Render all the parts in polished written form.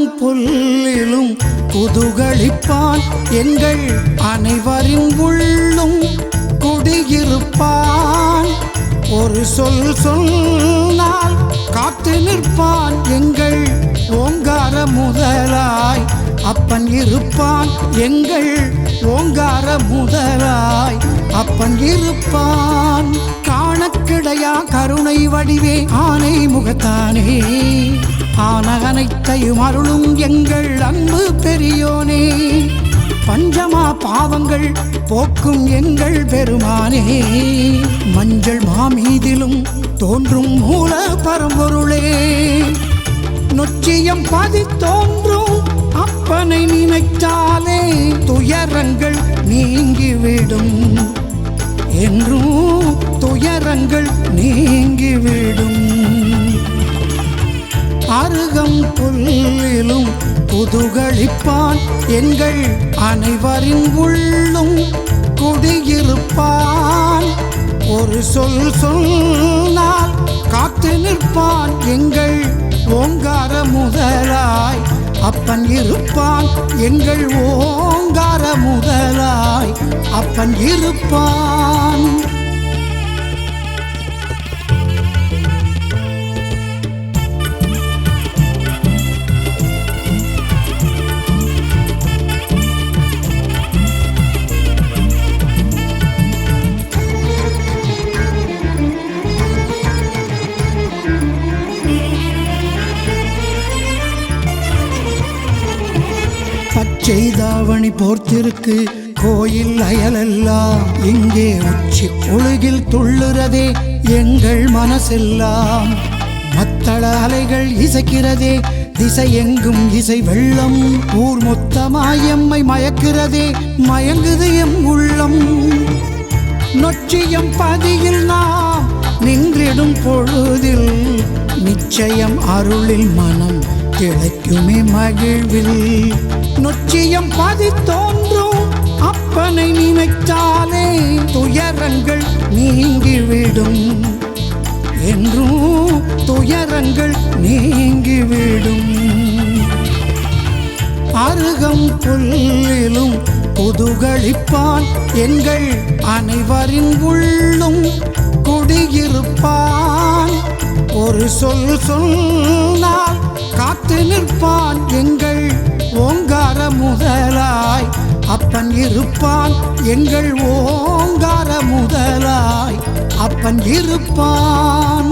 அருகம் புல்லிலும் குதூகலிப்பான் எங்கள் அனைவரின் உள்ளும் குடியிருப்பான். ஒரு சொல் சொன்னால் காத்து நிற்பான் எங்கள் ஓங்கார முதலாய் அப்பன் இருப்பான். எங்கள் ஓங்கார முதலாய் அப்பன் இருப்பான். காணக்கிடையா கருணை வடிவே ஆனை முகத்தானே, ஆன அனைத்தையும் அருளும் எங்கள் அன்பு பெரியோனே. பஞ்சமா பாவங்கள் போக்கும் எங்கள் பெருமானே, மஞ்சள் மாமீதிலும் தோன்றும் மூல பரம்பொருளே. நொச்சியம் பாதி தோன்றும் அப்பனை நினைத்தாலே துயரங்கள் நீங்கிவிடும், என்றும் துயரங்கள் நீங்கிவிடும். அருகம் புல்லிலும் குதூகலிப்பான் எங்கள் அனைவரின் உள்ளும் குடியிருப்பான். ஒரு சொல் சொன்னால் காத்து நிற்பான் எங்கள் ஓங்கார முதலாய் அப்பன் இருப்பான். எங்கள் ஓங்கார முதலாய் அப்பன் இருப்பான். செய்தாவணி போர்த்திருக்கு கோயில் அயலெல்லாம், இங்கே உச்சி பொழுகில் துள்ளுறதே எங்கள் மனசெல்லாம். மத்தள அலைகள் இசைக்கிறதே திசை எங்கும் இசை வெள்ளம், ஊர் மொத்தமாயம்மை மயக்கிறதே மயங்குது எம் உள்ளம். நொச்சியம் பதியில் நாம் நின்றிடும் பொழுதில் நிச்சயம் அருளில் மனம் திளைக்குமே மகிழ்வில். நொச்சியம் பாதி தோன்றும் அப்பனை நினைத்தாலே துயரங்கள் நீங்கிவிடும், என்றும் துயரங்கள் நீங்கிவிடும். அருகம் புல்லிலும் குதூகலிப்பான் எங்கள் அனைவரின் உள்ளும் குடியிருப்பான். ஒரு சொல் சொன்னால் காத்து நிற்பான் எங்கள் ஓங்கார முதலாய் அப்பன் இருப்பான். எங்கள் ஓங்கார முதலாய் அப்பன் இருப்பான்.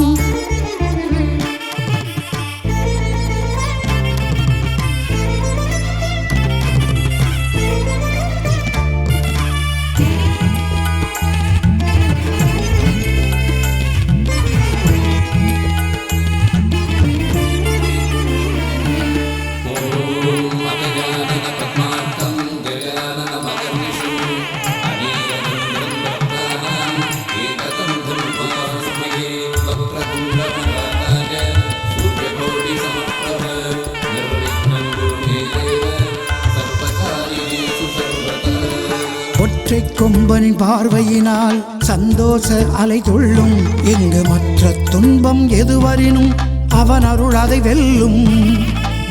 ஒற்றை கொம்பனின் பார்வையினால் சந்தோஷ அலை துள்ளும், இங்கு மற்ற துன்பம் எதுவரினும் அவன் அருள் அதை வெல்லும்.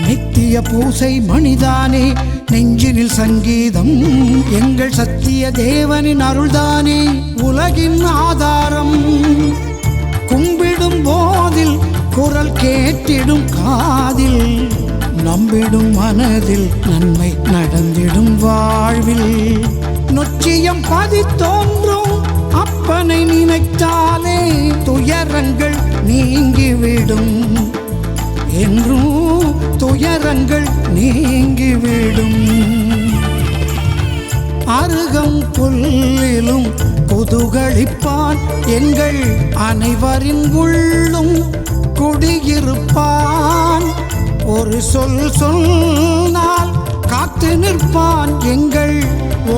நித்திய பூசை மணிதானே நெஞ்சினில் சங்கீதம், எங்கள் சத்திய தேவனின் அருள்தானே உலகின் ஆதாரம். கும்பிடும் போதில் குரல் கேட்டிடும் காதில், நம்பிடும் மனதில் நன்மை நடந்திடும் வாழ்வில். நொச்சியம் பாதி தோன்றும் அப்பனை நினைத்தாலே துயரங்கள் நீங்கிவிடும், என்றும் துயரங்கள் நீங்கிவிடும். அருகம் புல்லிலும் குதூகலிப்பான் எங்கள் அனைவரின் உள்ளும் குடியிருப்பான். ஒரு சொல் சொன்னால் காத்து நிற்பான் எங்கள்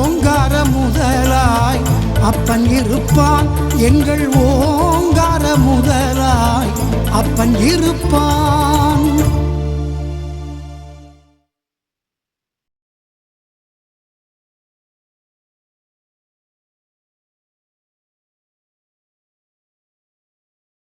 ஓங்கார முதலாய் அப்பன் இருப்பான். எங்கள் ஓங்கார முதலாய் அப்பன் இருப்பான்.